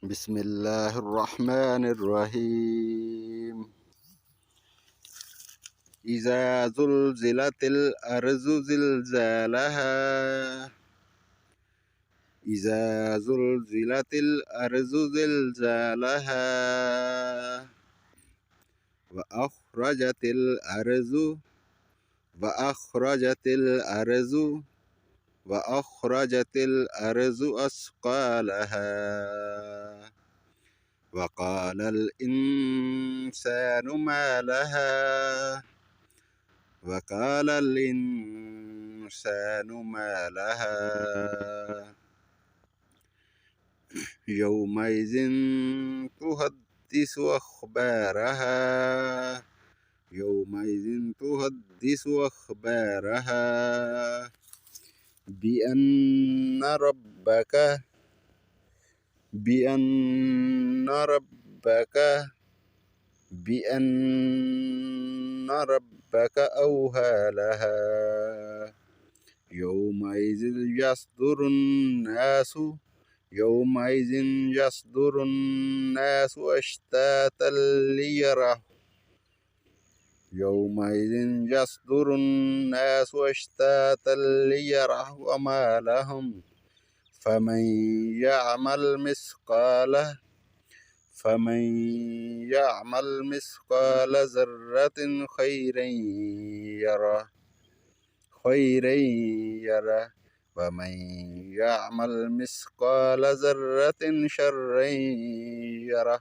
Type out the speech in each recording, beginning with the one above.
بسم الله الرحمن الرحيم. إذا زلزلت الأرض زلزالها إذا زلزلت الأرض زلزالها وأخرجت الأرض وأخرجت الأرض وأخرجت الأرض أثقالها وقال الإنسان ما لها وقال الإنسان ما لها يومئذ تحدث أخبارها يومئذ تحدث أخبارها بأن ربك بأن ربك أوهى لها يومئذ يصدر الناس أشتاتا ليروا أعمالهم فمن يعمل مثقال ذرة خيرا يره ومن يعمل مثقال ذرة شرا يره.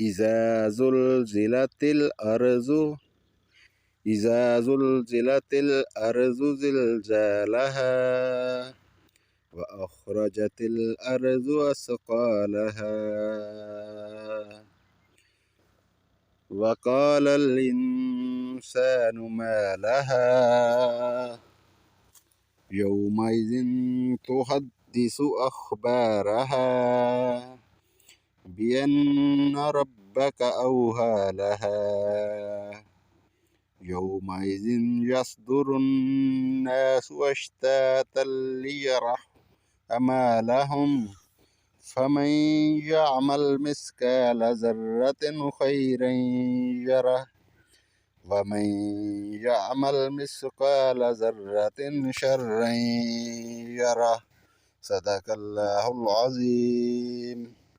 إذا زلزلت الأرض زلزالها وأخرجت الأرض أثقالها وقال الإنسان ما لها يومئذ تحدث أخبارها بأن ربك أوهى لها يومئذ يصدر الناس أشتاتا ليروا أعمالهم فمن يعمل مثقال ذرة خيرا يره ومن يعمل مثقال ذرة شرا يره. صدق الله العظيم.